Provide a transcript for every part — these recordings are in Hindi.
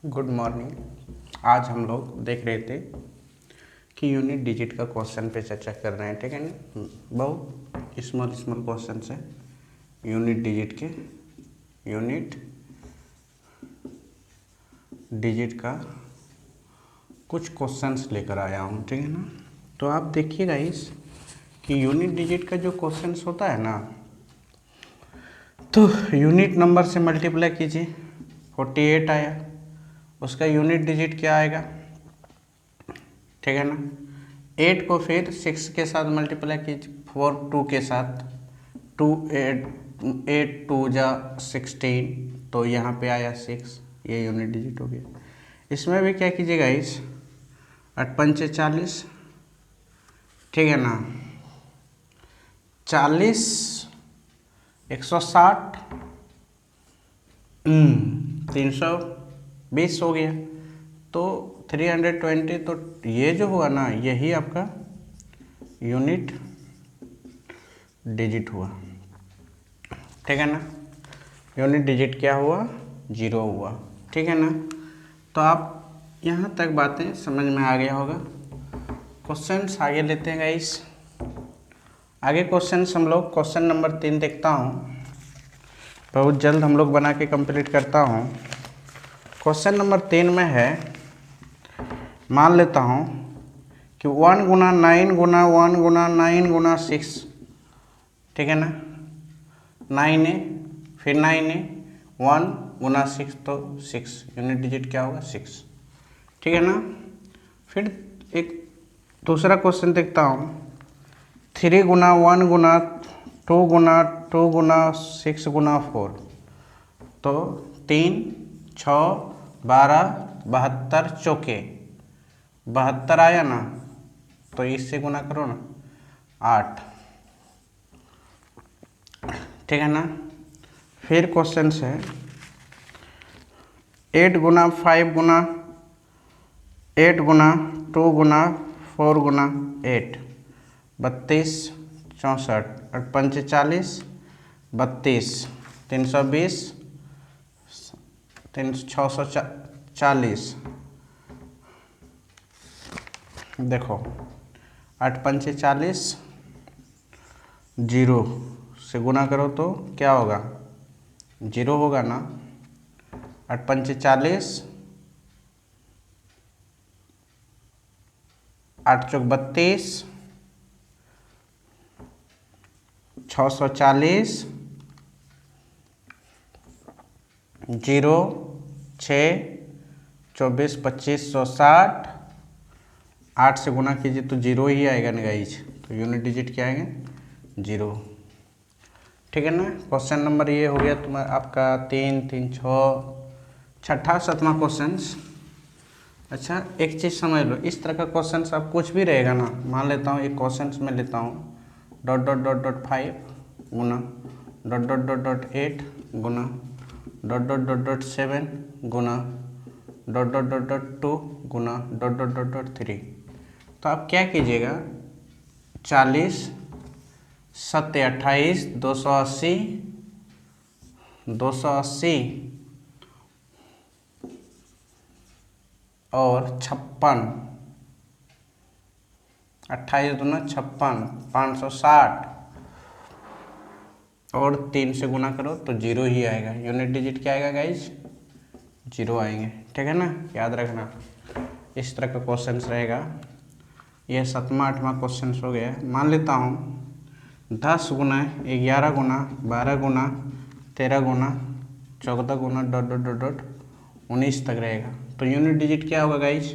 Good morning. आज हम लोग देख रहे थे कि यूनिट डिजिट का क्वेश्चन पे चर्चा कर रहे हैं, ठीक है ना। बहुत स्मॉल क्वेश्चन है यूनिट डिजिट का कुछ क्वेश्चंस लेकर आया हूँ, ठीक है ना। तो आप देखिएगा इस कि यूनिट डिजिट का जो क्वेश्चंस होता है ना, तो यूनिट नंबर से मल्टीप्लाई कीजिए, 48 आया, उसका यूनिट डिजिट क्या आएगा, ठीक है ना। 8 को फिर 6 के साथ मल्टीप्लाई कीजिए, 4 2 के साथ, 2 8 2 जा 16, तो यहाँ पे आया 6, ये यूनिट डिजिट हो गया। इसमें भी क्या कीजिएगा, इस 8 पंचे 40, ठीक है ना, 40 160 320 हो गया, तो 320, तो ये जो हुआ ना, यही आपका यूनिट डिजिट हुआ, ठीक है ना। यूनिट डिजिट क्या हुआ, 0 हुआ, ठीक है ना। तो आप यहाँ तक बातें समझ में आ गया होगा। क्वेश्चंस आगे लेते हैं गाइस। आगे क्वेश्चंस हम लोग क्वेश्चन नंबर 3 देखता हूँ, बहुत जल्द हम लोग बना के कंप्लीट करता हूँ। क्वेश्चन नंबर 3 में है, मान लेता हूँ कि 1 गुना 9 गुना 1 गुना 9 गुना 6, ठीक है ना, 9 है, फिर 9 है, 1 गुना 6, तो 6, यूनिट डिजिट क्या होगा, 6, ठीक है ना। फिर एक दूसरा क्वेश्चन देखता हूँ, 3 गुना 1 गुना 2 गुना 2 गुना 6 गुना 4, तो 3 6 12 72 चौके 72 आया ना, तो इससे गुना करो ना, 8, ठीक है ना। फिर क्वेश्चन है 8 गुना 5 गुना 8 गुना 2 गुना 4 गुना 8, 32 64, 8 पंचे 40, 32 320, 640, देखो 8 पंचे 40, 0 से गुना करो तो क्या होगा, 0 होगा ना। 8 पंचे 40, 8 चौक 32, 640, 0 6 24 25 160, 8 से गुना कीजिए तो 0 ही आएगा ना गाइज, तो यूनिट डिजिट क्या आएगा, 0, ठीक है ना। क्वेश्चन नंबर ये हो गया तुम्हारा आपका 3 3 6 छठा 7वां क्वेश्चन। अच्छा, एक चीज़ समझ लो, इस तरह का क्वेश्चन आप कुछ भी रहेगा ना, मान लेता हूँ एक क्वेश्चन में लेता हूँ डॉट डॉट डॉट डॉट 5 गुना डॉट डॉट डॉट डॉट 8 गुना डॉट डॉट डॉट डॉट 7 गुना डॉट डॉट डॉट डॉट 2 गुना डॉट डॉट डॉट डॉट 3, तो आप क्या कीजिएगा, 40 7 28 280 280 और 56, 28 दूना 56, 560 और 3 से गुना करो तो 0 ही आएगा। यूनिट डिजिट क्या आएगा गाइज, 0 आएंगे, ठीक है ना, याद रखना। इस तरह का क्वेश्चन रहेगा। यह 7वां 8वां क्वेश्चन हो गया। मान लेता हूँ 10 गुना 11 गुना 12 गुना 13 गुना 14 गुना डॉट डॉट डॉट डॉट 19 तक रहेगा, तो यूनिट डिजिट क्या होगा गाइज,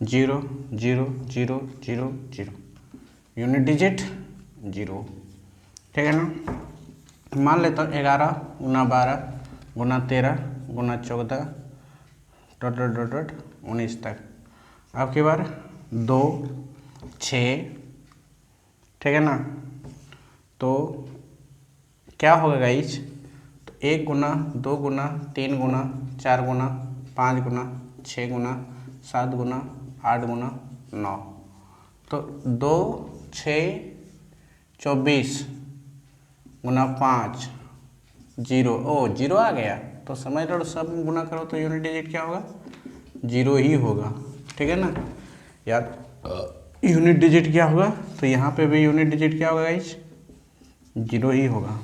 0 0 0 0 0, यूनिट डिजिट 0, ठीक है ना। मान लेता हूँ 11 गुना 12 गुना 13 गुना 14 डॉट डॉट डॉट डॉट 19 तक। आपकी बार 2 6, ठीक है ना, तो क्या होगा गाइज, तो 1 गुना 2 गुना 3 गुना 4 गुना 5 गुना 6 गुना 7 गुना 8 गुना 9, तो 2 6 24 गुना 5 0, 0 आ गया, तो समझ लो सब में गुना करो तो यूनिट डिजिट क्या होगा, 0 ही होगा। ठीक है ना यार, यूनिट डिजिट क्या होगा, तो यहाँ पे भी यूनिट डिजिट क्या होगा गाइस, 0 ही होगा।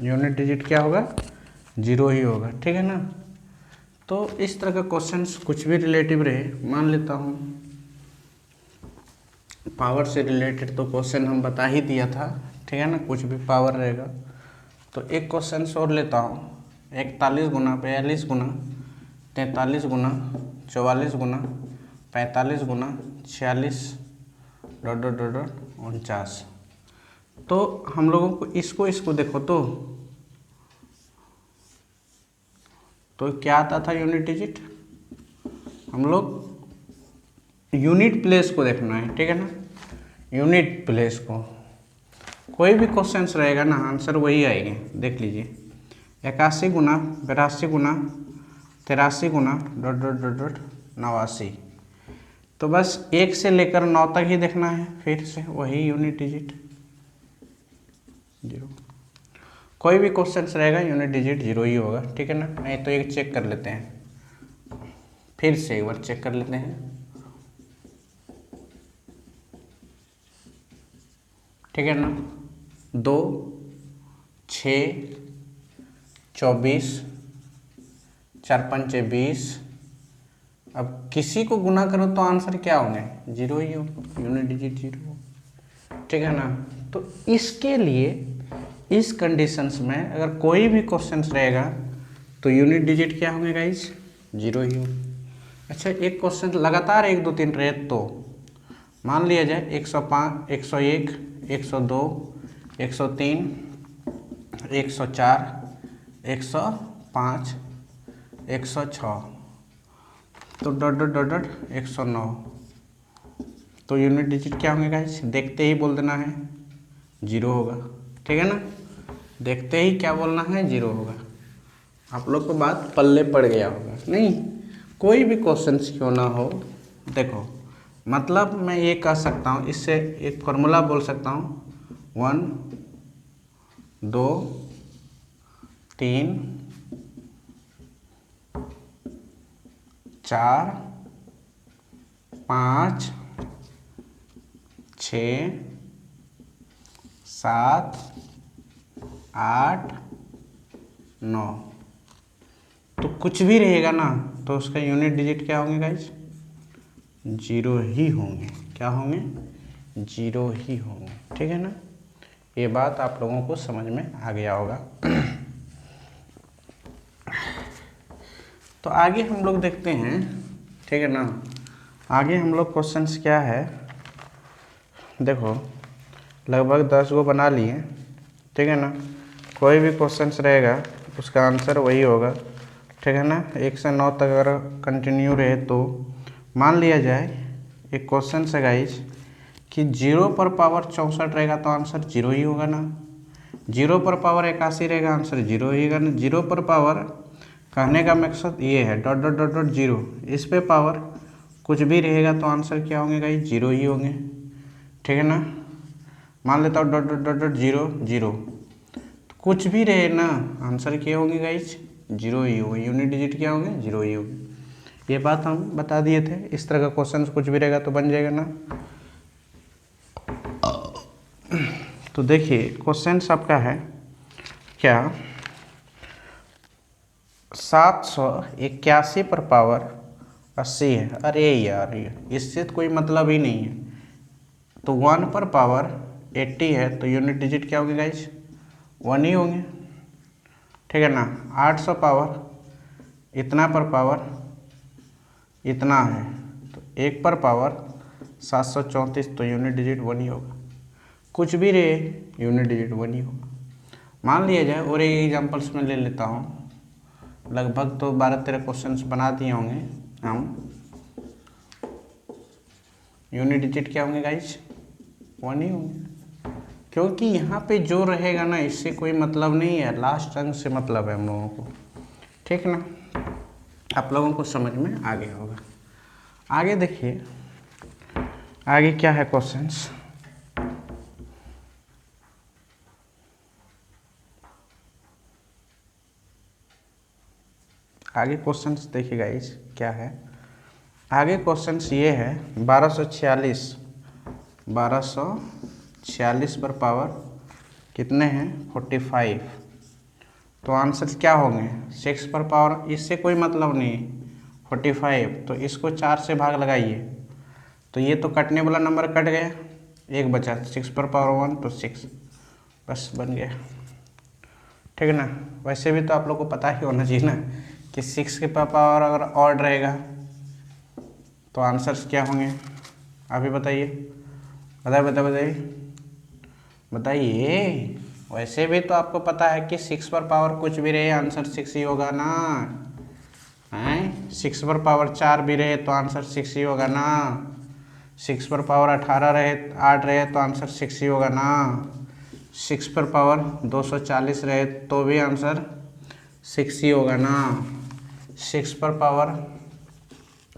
यूनिट डिजिट क्या होगा, 0 ही होगा। ठीक है ना। तो इस तरह का क्वेश्चंस कुछ भी रिलेटिव रहे, मान लेता हूँ पावर से रिलेटेड तो क्वेश्चन हम बता ही दिया था। ठीक है ना, कुछ भी पावर रहेगा। तो एक क्वेश्चन और लेता हूँ, 41 गुना 42 गुना 43 गुना 44 गुना 45 गुना 46 डॉट डॉट डॉट डॉट 49। तो हम लोगों को इसको देखो तो क्या आता था यूनिट डिजिट, हम लोग यूनिट प्लेस को देखना है। ठीक है ना, यूनिट प्लेस को कोई भी क्वेश्चंस रहेगा ना आंसर वही आएंगे। देख लीजिए 81 गुना 82 गुना 83 गुना डॉट डॉट डॉट डॉट 89। तो बस 1 से लेकर 9 तक ही देखना है, फिर से वही यूनिट डिजिट 0। कोई भी क्वेश्चंस रहेगा यूनिट डिजिट 0 ही होगा। ठीक है ना। नहीं तो एक चेक कर लेते हैं, फिर से एक बार चेक कर लेते हैं। ठीक है ना, 2 6 24 4 5 20। अब किसी को गुना करो तो आंसर क्या होंगे, 0 ही हो, यूनिट डिजिट 0 हो। ठीक है ना। तो इसके लिए इस कंडीशंस में अगर कोई भी क्वेश्चंस रहेगा तो यूनिट डिजिट क्या होंगे गाइस, 0 ही हो। अच्छा, एक क्वेश्चन लगातार 1 2 3 रहे तो मान लिया जाए 105 101 102 103 104 105 106 तो डॉट डॉट डॉट डॉट 109। तो यूनिट डिजिट क्या होंगे गाइस, देखते ही बोल देना है 0 होगा। ठीक है ना, देखते ही क्या बोलना है, 0 होगा। आप लोग को बात पल्ले पड़ गया होगा। नहीं, कोई भी क्वेश्चंस क्यों ना हो, देखो मतलब मैं ये कह सकता हूँ, इससे एक फॉर्मूला बोल सकता हूँ 1 2 3 4 5 6 7 8 9। तो कुछ भी रहेगा ना तो उसका यूनिट डिजिट क्या होंगे गाइस, 0 ही होंगे। क्या होंगे, 0 ही होंगे। ठीक है ना, ये बात आप लोगों को समझ में आ गया होगा। तो आगे हम लोग देखते हैं। ठीक है ना, आगे हम लोग क्वेश्चंस क्या है, देखो लगभग 10 गो बना लिए। ठीक है ना, कोई भी क्वेश्चंस रहेगा उसका आंसर वही होगा। ठीक है ना, 1 से 9 तक अगर कंटिन्यू रहे तो मान लिया जाए एक क्वेश्चन से गाइस कि 0 पर पावर 64 रहेगा तो आंसर 0 ही होगा ना। 0 पर पावर 81 रहेगा, आंसर 0 ही होगा ना। 0 पर पावर, कहने का मकसद ये है डॉट डॉट डॉट डॉट 0, इस पे पावर कुछ भी रहेगा तो आंसर क्या होंगे गाइस, 0 ही होंगे। ठीक है ना, मान लेता हूँ डॉट डॉट डॉट डॉट 0 0, कुछ भी रहे ना आंसर क्या होंगे गाइस, 0 ही होंगे। यूनिट डिजिट क्या होंगे, 0 ही होंगे। ये बात हम बता दिए थे। इस तरह का क्वेश्चन कुछ भी रहेगा तो बन जाएगा ना। तो देखिए क्वेश्चन आपका है क्या, 781 पर पावर 80 है। अरे यार इससे तो कोई मतलब ही नहीं है। तो 1 पर पावर 80 है तो यूनिट डिजिट क्या होंगे गाइस, 1 ही होंगे। ठीक है ना, 800 पावर इतना पर पावर इतना है तो 1 पर पावर 734 तो यूनिट डिजिट 1 ही होगा। कुछ भी रहे यूनिट डिजिट 1 ही होगा। मान लिया जाए और एक एग्जांपल्स में ले लेता हूँ, लगभग तो 12-13 क्वेश्चंस बना दिए होंगे हम। यूनिट डिजिट क्या होंगे गाइस, 1 ही होंगे, क्योंकि यहाँ पे जो रहेगा ना इससे कोई मतलब नहीं है, लास्ट अंक से मतलब है हम लोगों को। ठीक ना, आप लोगों को समझ में आ गया होगा। आगे देखिए, आगे क्या है क्वेश्चंस। आगे क्वेश्चंस देखिए गाइस क्या है। आगे क्वेश्चंस ये है 1246 पर पावर कितने हैं 45। तो आंसर क्या होंगे 6 पर पावर, इससे कोई मतलब नहीं 45, तो इसको 4 से भाग लगाइए तो ये तो कटने वाला नंबर कट गया, एक बचा 6 पर पावर 1 तो 6, बस बन गया। ठीक है ना। वैसे भी तो आप लोग को पता ही होना चाहिए ना कि 6 के पावर अगर ऑड रहेगा तो आंसर्स क्या होंगे, आप ही बताइए, बताइए। वैसे भी तो आपको पता है कि 6 पर पावर कुछ भी रहे आंसर 6 ही होगा ना, हैं 6 पर पावर 4 भी रहे तो आंसर 6 ही होगा ना, 6 पर पावर 18 रहे 8 रहे तो आंसर 6 ही होगा ना, 6 पर पावर 240 रहे तो भी आंसर 6 ही होगा ना, 6 पर पावर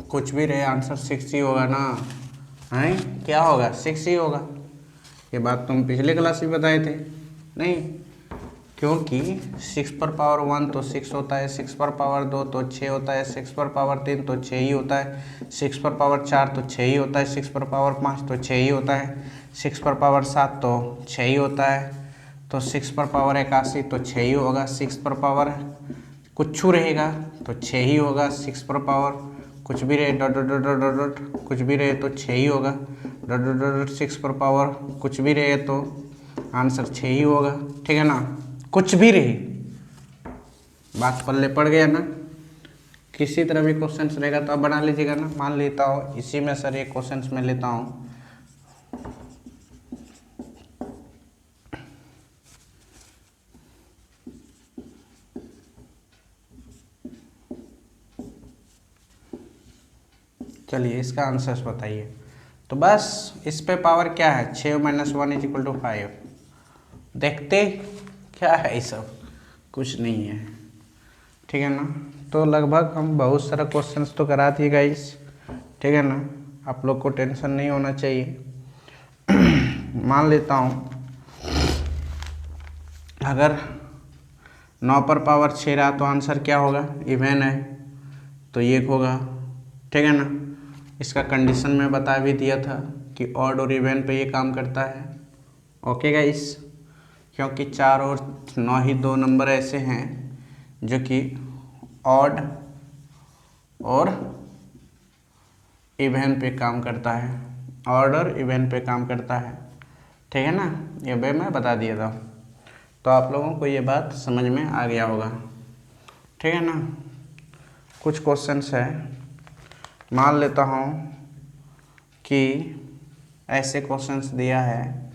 कुछ भी रहे आंसर 6 ही होगा ना, हैं क्या होगा 6 ही होगा। ये बात तुम पिछले क्लास में बताए थे नहीं, क्योंकि 6 पर पावर 1 तो 6 होता है, 6 पर पावर 2 तो 6 होता है, 6 पर पावर 3 तो 6 ही होता है, 6 पर पावर 4 तो 6 ही होता है, 6 पर पावर 5 तो 6 ही होता है, 6 पर पावर 7 तो 6 ही होता है, तो 6 पर पावर 81 तो 6 ही होगा, 6 पर पावर कुछ रहेगा तो 6 ही होगा, 6 पर पावर कुछ भी रहे dot dot dot dot dot dot कुछ भी रहे तो 6 ही होगा, डॉट डॉट डॉट डॉट 6 पर पावर कुछ भी रहे तो आंसर 6 ही होगा। ठीक है ना, कुछ भी रहे, बात पल्ले पड़ गया ना। किसी तरह भी क्वेश्चन रहेगा तो आप बना लीजिएगा ना। मान लेता हूँ इसी में सर ये क्वेश्चन मैं लेता हूँ, चलिए इसका आंसर बताइए। तो बस इस पे पावर क्या है 6 - 1 = 5। देखते क्या है ये सब, कुछ नहीं है। ठीक है ना, तो लगभग हम बहुत सारा क्वेश्चंस तो करा दिए गाइस। ठीक है ना, आप लोग को टेंशन नहीं होना चाहिए। मान लेता हूँ अगर 9 पर पावर 6 रहा तो आंसर क्या होगा, इवन है तो ये होगा। ठीक है ना, इसका कंडीशन में बता भी दिया था कि ऑड और इवन पे ये काम करता है। ओके गाइस, क्योंकि 4 और 9 ही 2 नंबर ऐसे हैं जो कि ऑड और इवन पे काम करता है, ऑड और इवन पे काम करता है। ठीक है ना, ये भी मैं बता दिया था, तो आप लोगों को ये बात समझ में आ गया होगा। ठीक है ना, कुछ क्वेश्चंस है, मान लेता हूँ कि ऐसे क्वेश्चंस दिया है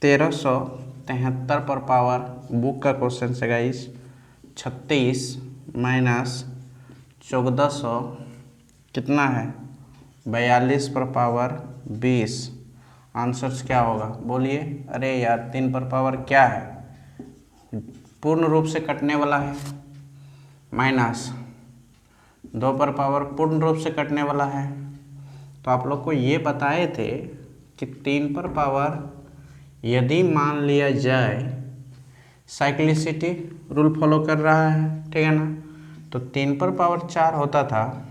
1373 पर पावर, बुक का क्वेश्चन है गाइस, 36 - 1400 कितना है 42 पर पावर 20। आंसर्स क्या होगा बोलिए। अरे यार 3 पर पावर क्या है, पूर्ण रूप से कटने वाला है, माइनस 2 पर पावर पूर्ण रूप से कटने वाला है। तो आप लोग को ये बताए थे कि 3 पर पावर यदि मान लिया जाए साइक्लिसिटी रूल फॉलो कर रहा है, ठीक है ना, तो 3 पर पावर 4 होता था,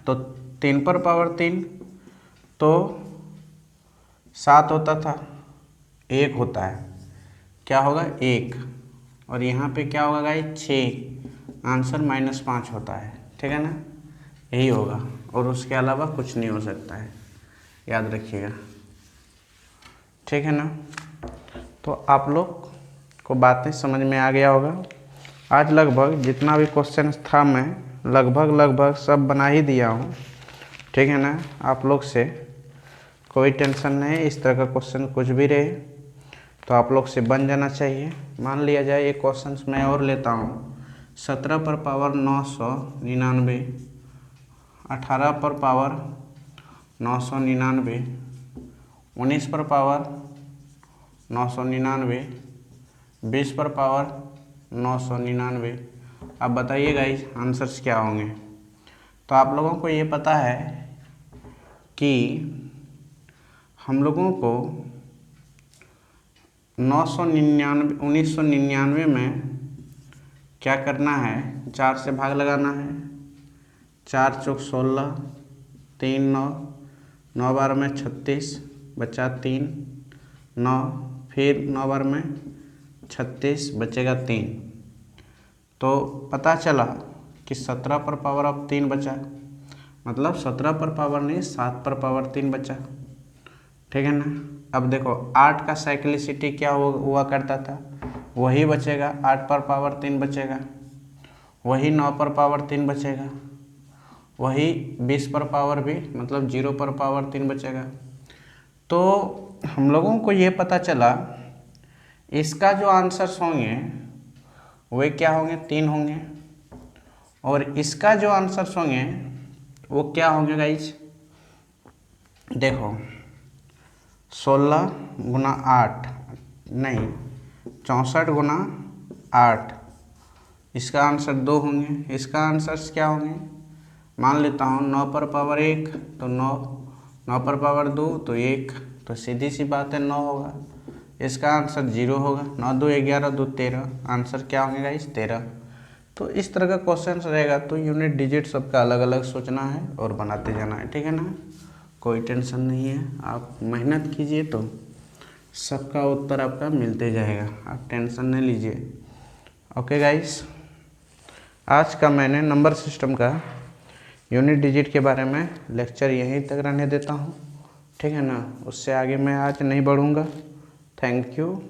तो 3 पर पावर 3 तो 7 होता था, 1 होता है, क्या होगा 1, और यहाँ पे क्या होगा गाइस 6, आंसर -5 होता है। ठीक है ना, यही होगा और उसके अलावा कुछ नहीं हो सकता है, याद रखिएगा। ठीक है ना, तो आप लोग को बातें समझ में आ गया होगा। आज लगभग जितना भी क्वेश्चन था मैं लगभग सब बना ही दिया हूँ। ठीक है ना, आप लोग से कोई टेंशन नहीं, इस तरह का क्वेश्चन कुछ भी रहे तो आप लोग से बन जाना चाहिए। मान लिया जाए ये क्वेश्चन मैं और लेता हूँ 17 पर पावर 999, 18 पर पावर 999, 19 पर पावर 999, 20 पर पावर 999। अब बताइए गाइस आंसर्स क्या होंगे। तो आप लोगों को ये पता है कि हम लोगों को 1999 में क्या करना है, 4 से भाग लगाना है। 4 चौक 16, 3 9, 9 बार में 36, बचा 3 9, फिर 9 बार में 36, बचेगा 3। तो पता चला कि 17 पर पावर ऑफ 3 बचा, मतलब 17 पर पावर नहीं 7 पर पावर 3 बचा, ठीक है ना। अब देखो 8 का साइक्लिसिटी क्या हुआ करता था, वही बचेगा, 8 पर पावर 3 बचेगा, वही 9 पर पावर 3 बचेगा, वही 20 पर पावर भी मतलब 0 पर पावर 3 बचेगा। तो हम लोगों को ये पता चला इसका जो आंसर्स होंगे वे क्या होंगे, 3 होंगे, और इसका जो आंसर्स होंगे वो क्या होंगे गाइज, देखो 16 गुना 8 नहीं 64 गुना 8, इसका आंसर 2 होंगे। इसका आंसर्स क्या होंगे, मान लेता हूँ 9 पर पावर 1 तो 9, 9 पर पावर 2 तो 1, तो सीधी सी बात है 9 होगा। इसका आंसर 0 होगा, 9 2 11 2 13, आंसर क्या होंगे गाइस 13। तो इस तरह का क्वेश्चन रहेगा, तो यूनिट डिजिट सबका अलग अलग सोचना है और बनाते जाना है, ठीक है ना, कोई टेंशन नहीं है। आप मेहनत कीजिए तो सबका उत्तर आपका मिलते जाएगा, आप टेंशन नहीं लीजिए। ओके गाइस, आज का मैंने नंबर सिस्टम का यूनिट डिजिट के बारे में लेक्चर यहीं तक रहने देता हूँ, ठीक है ना, उससे आगे मैं आज नहीं बढ़ूँगा। Thank you.